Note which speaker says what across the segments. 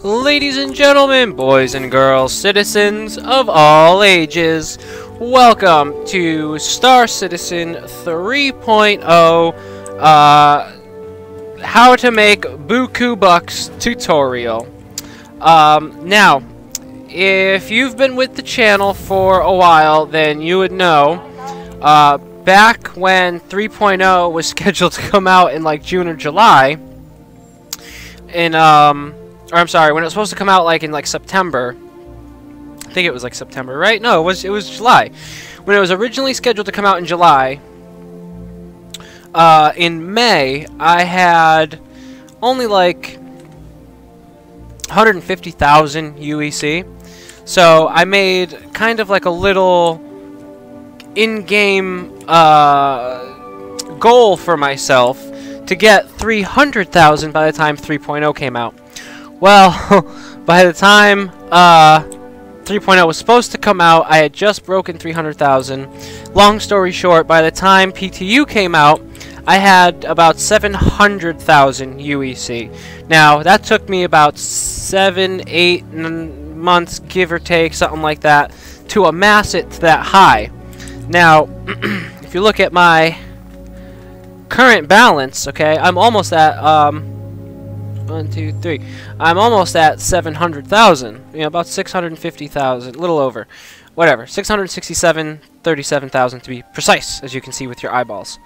Speaker 1: Ladies and gentlemen, boys and girls, citizens of all ages, welcome to Star Citizen 3.0 How to Make Buku Bucks tutorial. Now, if you've been with the channel for a while, then you would know, back when 3.0 was scheduled to come out in like June or July, or I'm sorry, when it was supposed to come out like in like September. I think it was like September, right? No, it was July. When it was originally scheduled to come out in July, in May, I had only like 150,000 UEC. So I made kind of like a little in-game goal for myself to get 300,000 by the time 3.0 came out. Well, by the time 3.0 was supposed to come out, I had just broken 300,000. Long story short, by the time PTU came out, I had about 700,000 UEC. Now, that took me about 7-8 months, give or take, something like that, to amass it to that high. Now, if you look at my current balance, okay, I'm almost at, 1, 2, 3. I'm almost at 700,000. You know, about 650,000, a little over. Whatever. 667,37,000 to be precise, as you can see with your eyeballs.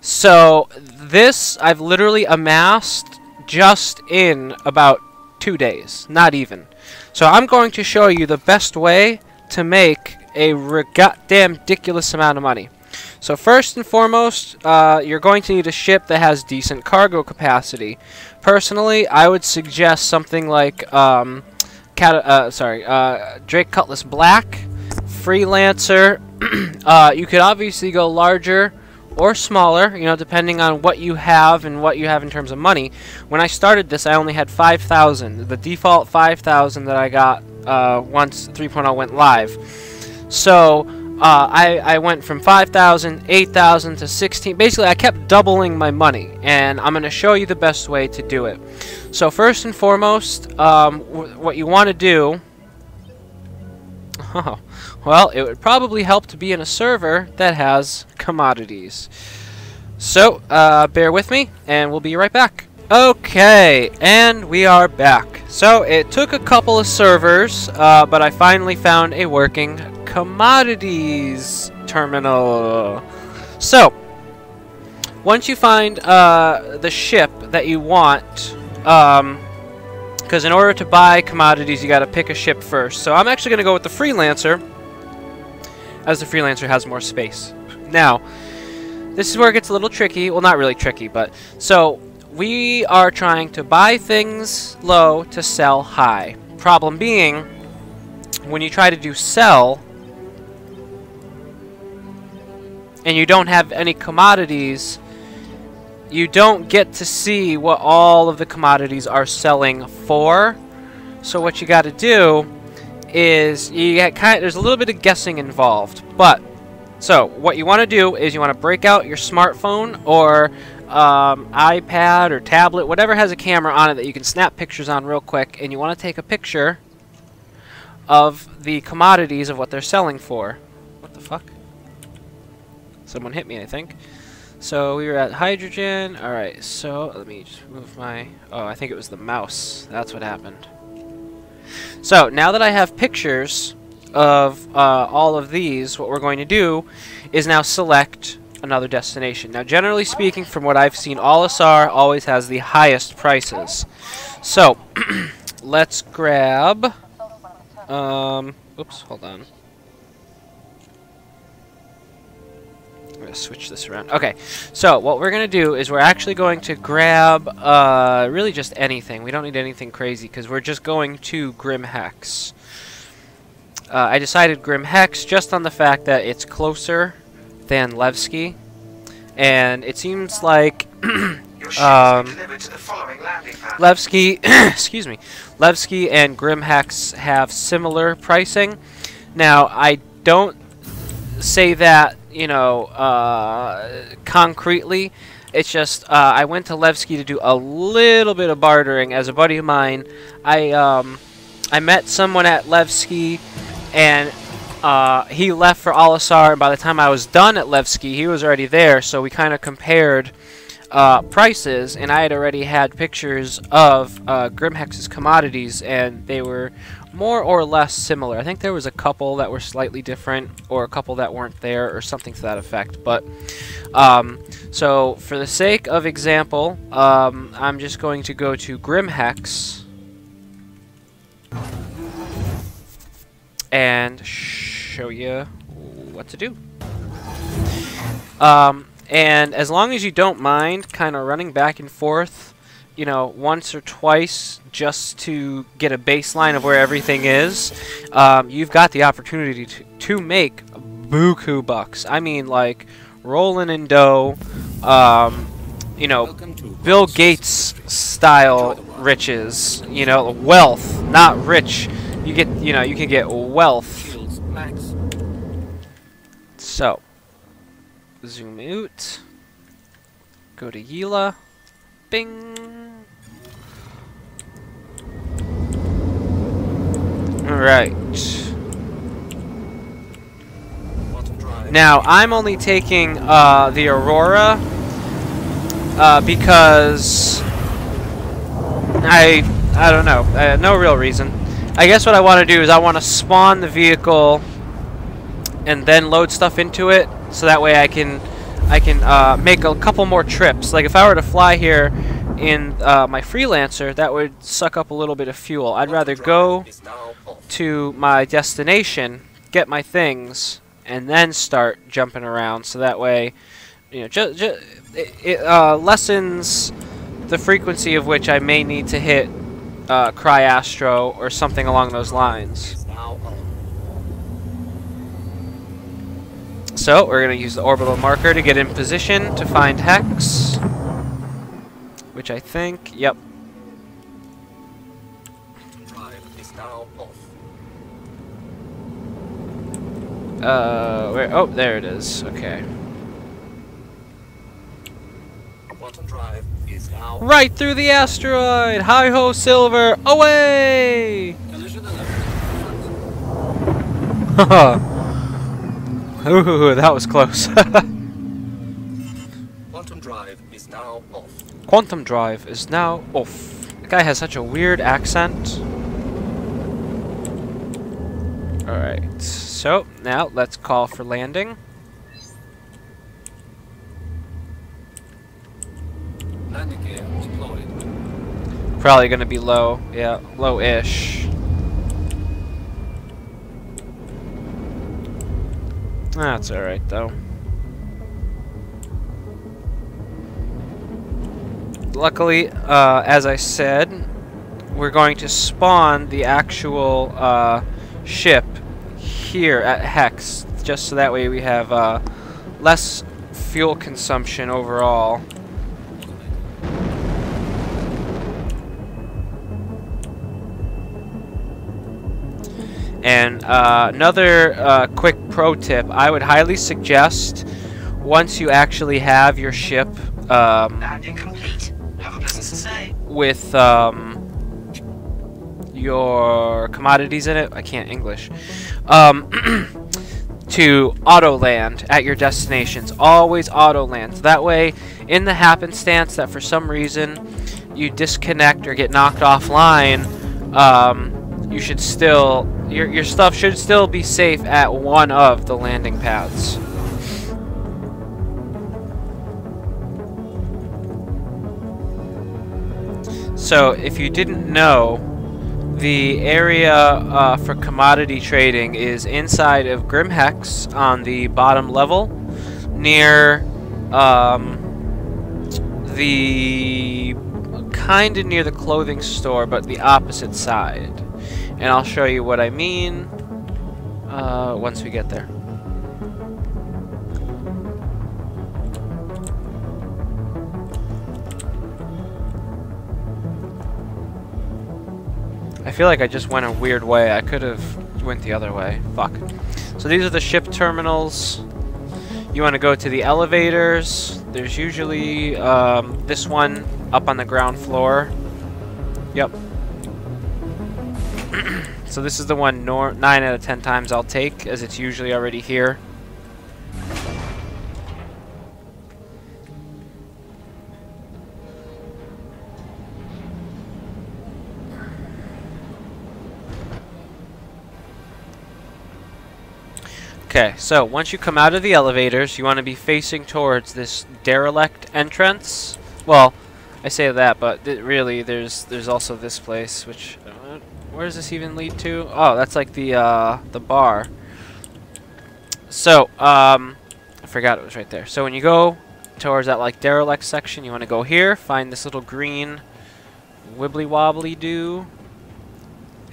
Speaker 1: So this I've literally amassed just in about 2 days, not even. So I'm going to show you the best way to make a goddamn ridiculous amount of money. So first and foremost, you're going to need a ship that has decent cargo capacity. Personally, I would suggest something like Drake Cutlass Black, Freelancer. You could obviously go larger or smaller, you know, depending on what you have and what you have in terms of money. When I started this, I only had 5,000. The default 5,000 that I got once 3.0 went live. So I went from 5,000, 8,000 to 16. Basically, I kept doubling my money, and I'm going to show you the best way to do it. So first and foremost, what you want to do, well, it would probably help to be in a server that has commodities. So bear with me, and we'll be right back. Okay, and we are back. So it took a couple of servers, but I finally found a working commodities terminal. So once you find the ship that you want, because in order to buy commodities you got to pick a ship first. So I'm actually going to go with the Freelancer, as the Freelancer has more space. Now this is where it gets a little tricky. Well, not really tricky, but so we are trying to buy things low to sell high. Problem being, when you try to do sell and you don't have any commodities, you don't get to see what all of the commodities are selling for. So what you got to do is you get there's a little bit of guessing involved. But so what you want to do is you want to break out your smartphone or iPad or tablet, whatever has a camera on it that you can snap pictures on real quick, and you want to take a picture of the commodities of what they're selling for. What the fuck? Someone hit me, I think. So we were at hydrogen. Alright, so let me just move my... Oh, I think it was the mouse. That's what happened. So now that I have pictures of all of these, what we're going to do is now select another destination. Now, generally speaking, from what I've seen, All-SR always has the highest prices. So let's grab... oops, hold on. I'm going to switch this around. Okay, so what we're going to do is we're actually going to grab really just anything. We don't need anything crazy because we're just going to Grim Hex. I decided Grim Hex just on the fact that it's closer than Levski, and it seems like Levski, excuse me, Levski and Grim Hex have similar pricing. Now, I don't say that, you know, concretely, It's just I went to Levski to do a little bit of bartering. As a buddy of mine, I met someone at Levski, and he left for Alisar, and by the time I was done at Levski, he was already there, so we kind of compared prices, and I had already had pictures of Grimhex's commodities, and they were more or less similar. I think there was a couple that were slightly different, or a couple that weren't there, or something to that effect. But so for the sake of example, I'm just going to go to Grimhex and show you what to do. And as long as you don't mind kind of running back and forth, you know, once or twice just to get a baseline of where everything is, you've got the opportunity to make buku bucks. I mean, like, rolling in dough, you know, Bill Gates style riches, you know, wealth, not rich. You get, you know, you can get wealth. So, zoom out, go to Yila, bing. Alright. Now, I'm only taking the Aurora because I don't know, no real reason. I guess what I want to do is I want to spawn the vehicle and then load stuff into it, so that way I can make a couple more trips. Like if I were to fly here in my freelancer, that would suck up a little bit of fuel. I'd rather go to my destination, get my things, and then start jumping around. So that way, you know, it lessens the frequency of which I may need to hit Cryastro or something along those lines. So we're going to use the orbital marker to get in position to find Hex, which I think, yep. Where? Oh, there it is. Okay. Right through the asteroid! Hi-ho, Silver! Away! Haha. Ooh, that was close.
Speaker 2: Quantum drive is now off.
Speaker 1: Quantum drive is now off. The guy has such a weird accent. Alright, so now let's call for landing.
Speaker 2: Landing gear deployed.
Speaker 1: Probably gonna be low, yeah, low-ish. That's alright though. Luckily, as I said, we're going to spawn the actual ship here at Hex, just so that way we have less fuel consumption overall. And another quick pro tip, I would highly suggest, once you actually have your ship
Speaker 3: Landing complete. Have a business to say.
Speaker 1: with your commodities in it, I can't English, to Autoland at your destinations. Always Autoland. That way, in the happenstance that for some reason you disconnect or get knocked offline, you should still, your stuff should still be safe at one of the landing pads. So, if you didn't know, the area for commodity trading is inside of Grimhex on the bottom level, near kinda near the clothing store, but the opposite side. And I'll show you what I mean once we get there. I feel like I just went a weird way. I could have went the other way. Fuck. So these are the ship terminals. You want to go to the elevators. There's usually this one up on the ground floor. Yep. So this is the one 9 out of 10 times I'll take, as it's usually already here. Okay, so once you come out of the elevators, you want to be facing towards this derelict entrance. Well, I say that, but really, there's also this place, which where does this even lead to? Oh, that's like the bar. So, I forgot it was right there. So when you go towards that like derelict section, you want to go here, find this little green wibbly wobbly do,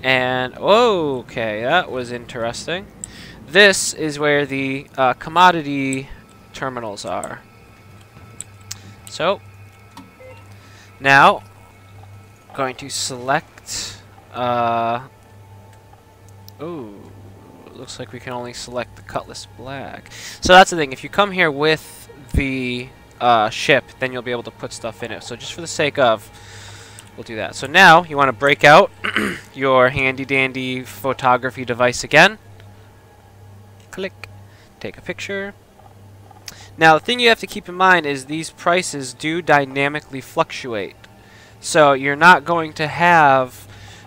Speaker 1: and okay, that was interesting. This is where the commodity terminals are. So now, going to select. Looks like we can only select the Cutlass Black. So that's the thing. If you come here with the ship, then you'll be able to put stuff in it. So just for the sake of, we'll do that. So now you want to break out your handy dandy photography device again. Click, take a picture. Now the thing you have to keep in mind is these prices do dynamically fluctuate. So you're not going to have,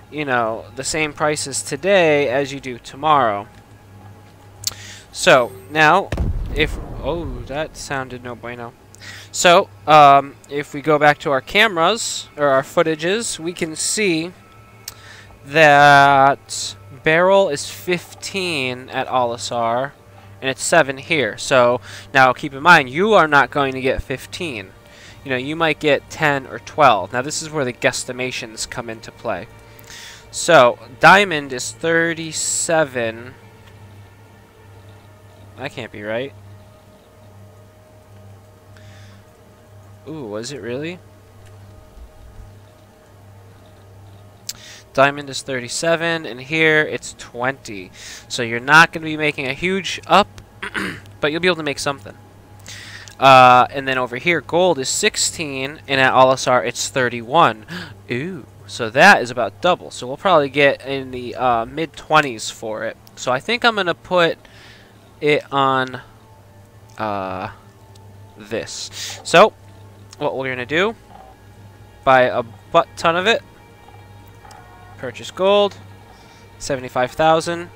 Speaker 1: you know, the same prices today as you do tomorrow. So now if that sounded no bueno. So if we go back to our cameras or our footages, we can see that barrel is 15 at Alisar, and it's 7 here. So now keep in mind, you are not going to get 15. You know, you might get 10 or 12. Now this is where the guesstimations come into play. So diamond is 37. That can't be right. Ooh, was it really? Diamond is 37, and here it's 20. So you're not going to be making a huge up, but you'll be able to make something. And then over here, gold is 16, and at Alisar it's 31. Ooh, so that is about double. So we'll probably get in the mid-20s for it. So I think I'm going to put it on this. So what we're going to do, buy a butt ton of it. Purchase gold, 75,000.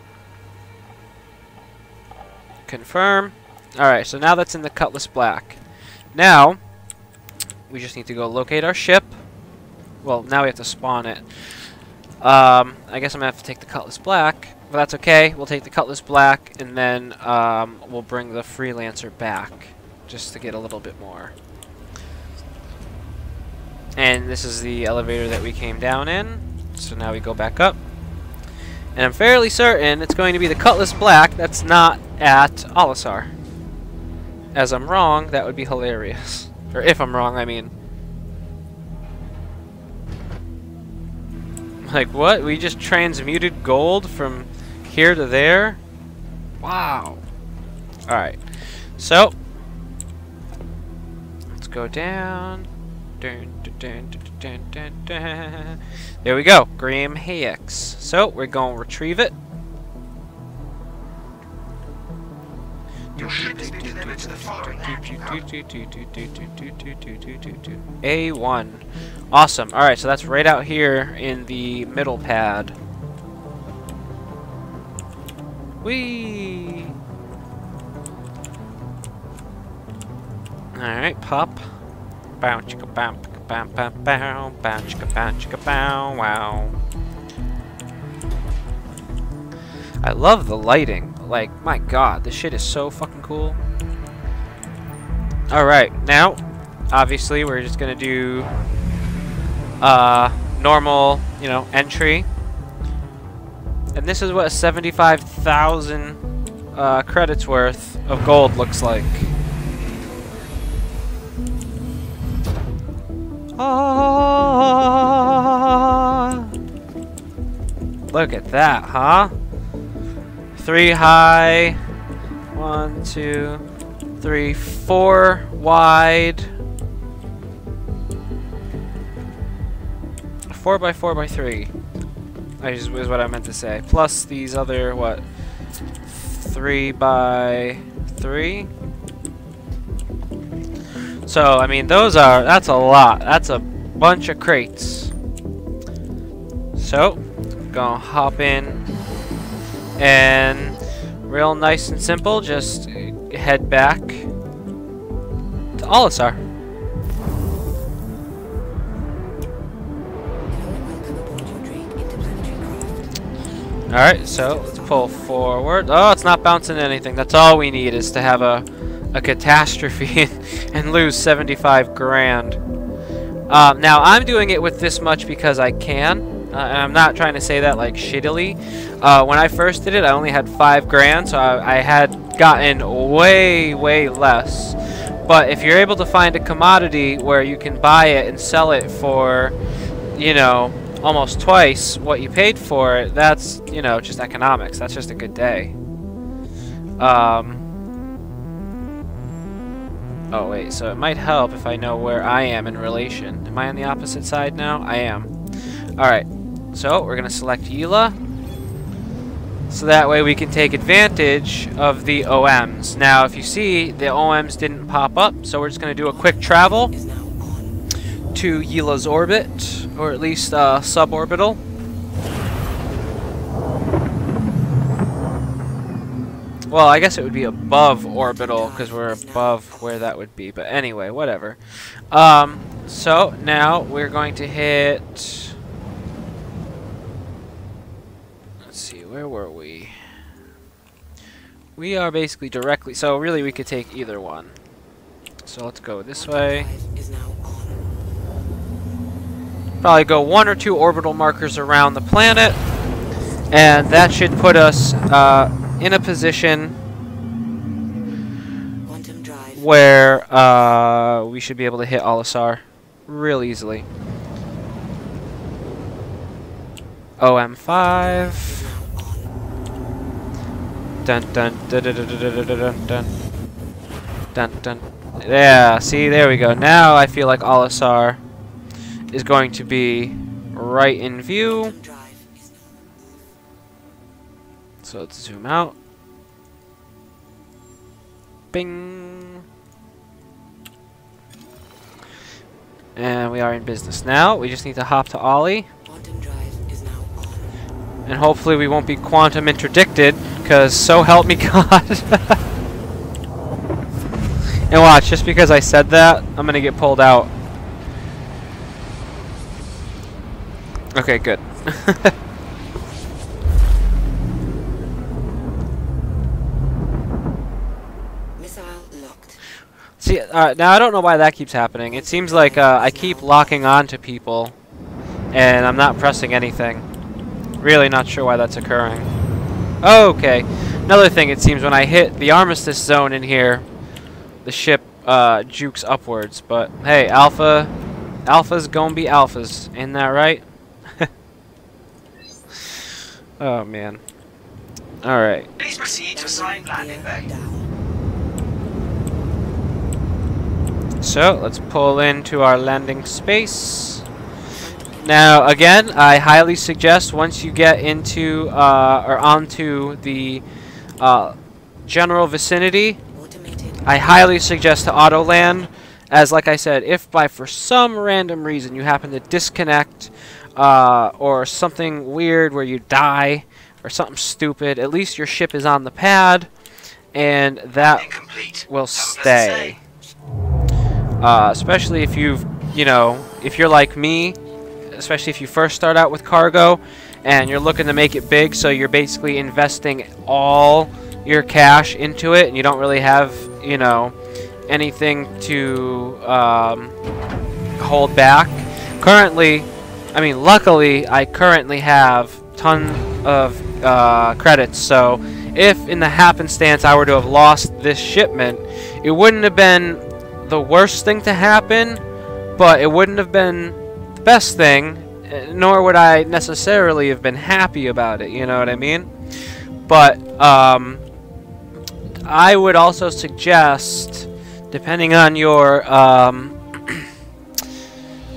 Speaker 1: Confirm. Alright, so now that's in the Cutlass Black. Now, we just need to go locate our ship. Well, now we have to spawn it. I guess I'm going to have to take the Cutlass Black, but that's okay. We'll take the Cutlass Black, and then we'll bring the Freelancer back, just to get a little bit more. And this is the elevator that we came down in. So now we go back up. And I'm fairly certain it's going to be the Cutlass Black that's not at Alisar. As I'm wrong, that would be hilarious. Or if I'm wrong, I mean. Like, what? We just transmuted gold from here to there? Wow. Alright. So, let's go down. Dun, dun, dun, dun, dun, dun, dun. There we go. Graham Hayeks. So, we're going to retrieve it.
Speaker 3: Your ship has been delivered to the following
Speaker 1: A1. Awesome. Alright, so that's right out here in the middle pad. Whee! Alright, pop. Bow chicka bow bow bow bow bow chicka bow wow. I love the lighting. Like, my god, this shit is so fucking cool. Alright, now, obviously, we're just gonna do normal, you know, entry. And this is what a 75,000 credits worth of gold looks like. Look at that, huh? 3 high. 1, 2, 3, 4 wide. 4 by 4 by 3 is what I meant to say. Plus these other, what, 3 by 3. So I mean, that's a lot. That's a bunch of crates. So gonna hop in and real nice and simple, just head back to Olisar. Alright, so let's pull forward. Oh, it's not bouncing anything. That's all we need, is to have a catastrophe and lose 75 grand. Now, I'm doing it with this much because I can. And I'm not trying to say that like shittily. When I first did it, I only had 5 grand, so I had gotten way, way less. But if you're able to find a commodity where you can buy it and sell it for, you know, almost twice what you paid for it, that's, you know, just economics. That's just a good day. Oh wait, so it might help if I know where I am in relation. Am I on the opposite side now? I am. Alright, so we're gonna select Yila, so that way we can take advantage of the OMs. Now if you see, the OMs didn't pop up, so we're just gonna do a quick travel to Yila's orbit, or at least suborbital. Well, I guess it would be above orbital, because we're above where that would be. But anyway, whatever. So now we're going to hit... Let's see, where were we? We are basically directly... So really we could take either one. So let's go this way. Probably go 1 or 2 orbital markers around the planet. And that should put us... in a position where we should be able to hit Olisar real easily. OM5. Dun dun dun dun dun dun dun dun dun dun. Yeah, see, there we go. Now I feel like Olisar is going to be right in view. So let's zoom out. Bing. And we are in business now. We just need to hop to Ollie. And hopefully we won't be quantum interdicted, because so help me God. And watch, just because I said that, I'm going to get pulled out. Okay, good. See, now I don't know why that keeps happening. It seems like I keep locking on to people, and I'm not pressing anything. Really not sure why that's occurring. Okay, another thing, it seems when I hit the armistice zone in here, the ship jukes upwards. But hey, alpha's gonna be alphas, isn't that right? Oh man. All right.
Speaker 3: Please proceed to assigned landing bay.
Speaker 1: So let's pull into our landing space. Now again, I highly suggest once you get into or onto the general vicinity, I highly suggest to Autoland, as like I said, if for some random reason you happen to disconnect or something weird where you die or something stupid, at least your ship is on the pad and that will stay. Especially if if you're like me, especially if you first start out with cargo and you're looking to make it big, so you're basically investing all your cash into it and you don't really have, anything to hold back. Currently, luckily, I currently have tons of credits, so if in the happenstance I were to have lost this shipment, it wouldn't have been the worst thing to happen, but it wouldn't have been the best thing, nor would I necessarily have been happy about it, you know what I mean? But I would also suggest, depending on your,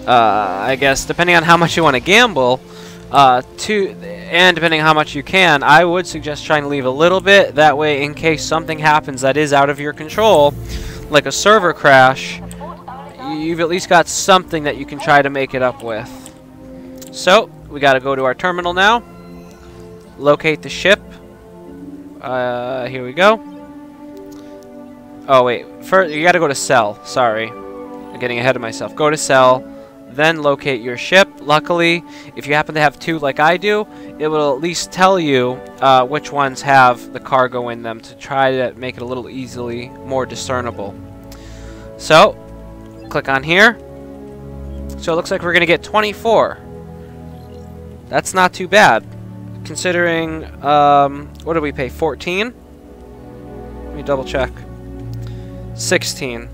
Speaker 1: I guess, depending on how much you want to gamble, and depending on how much you can, I would suggest trying to leave a little bit. That way, in case something happens that is out of your control, like a server crash, you've at least got something that you can try to make it up with. So, we got to go to our terminal now. Locate the ship. Here we go. Oh, wait. First, you got to go to sell. Sorry. I'm getting ahead of myself. Go to sell. Then locate your ship. Luckily, if you happen to have two like I do, it will at least tell you which ones have the cargo in them to try to make it a little easily more discernible. So, click on here. So it looks like we're going to get 24. That's not too bad. Considering, what did we pay? 14? Let me double check. 16.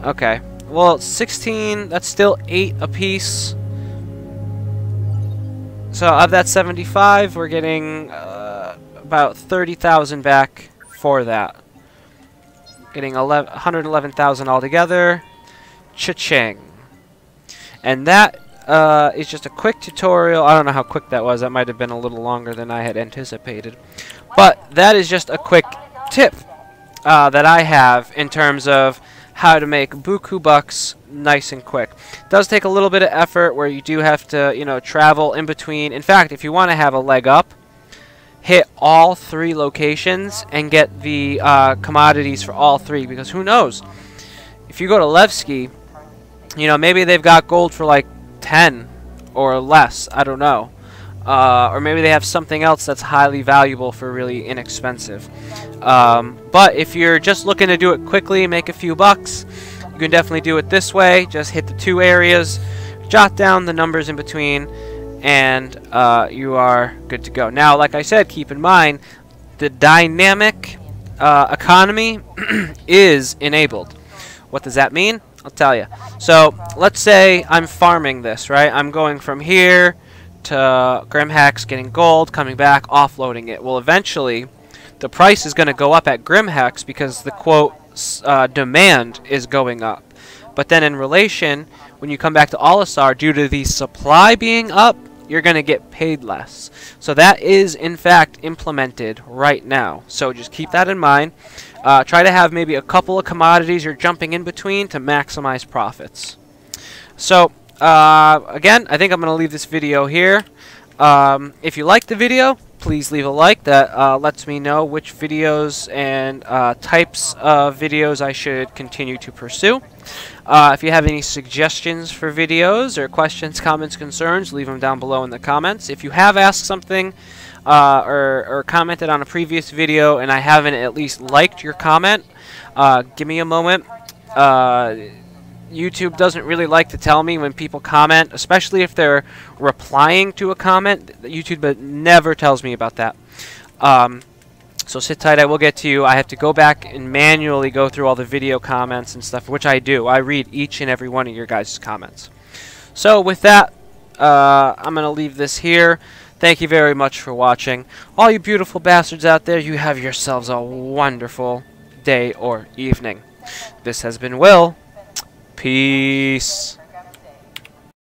Speaker 1: Okay. Well, 16, that's still 8 apiece. So of that 75, we're getting about 30,000 back for that. Getting 111,000 altogether. Cha-ching. And that is just a quick tutorial. I don't know how quick that was. That might have been a little longer than I had anticipated. But that is just a quick tip that I have in terms of how to make Buku Bucks nice and quick. It does take a little bit of effort where you do have to, you know, travel in between. In fact, if you want to have a leg up, hit all 3 locations and get the commodities for all 3, because who knows? If you go to Levski, you know, maybe they've got gold for like 10 or less, I don't know. Or maybe they have something else that's highly valuable for really inexpensive. But if you're just looking to do it quickly, make a few bucks, you can definitely do it this way. Just hit the 2 areas, jot down the numbers in between, and you are good to go. Now, like I said, keep in mind, the dynamic economy is enabled. What does that mean? I'll tell you. So, let's say I'm farming this, right? I'm going from here to Grimhex, getting gold, coming back, offloading it. Well, eventually, the price is going to go up at Grimhex because the quote demand is going up. But then in relation, when you come back to Alisar, due to the supply being up, you're going to get paid less. So that is, in fact, implemented right now. So just keep that in mind. Try to have maybe a couple of commodities you're jumping in between to maximize profits. So, again, I think I'm going to leave this video here. If you liked the video, please leave a like. That lets me know which videos and types of videos I should continue to pursue. If you have any suggestions for videos or questions, comments, concerns, leave them down below in the comments. If you have asked something or commented on a previous video and I haven't at least liked your comment, give me a moment. YouTube doesn't really like to tell me when people comment, especially if they're replying to a comment. YouTube never tells me about that. So sit tight, I will get to you. I have to go back and manually go through all the video comments and stuff, which I do. I read each and every one of your guys' comments. So with that, I'm going to leave this here. Thank you very much for watching. All you beautiful bastards out there, you have yourselves a wonderful day or evening. This has been Will. Peace.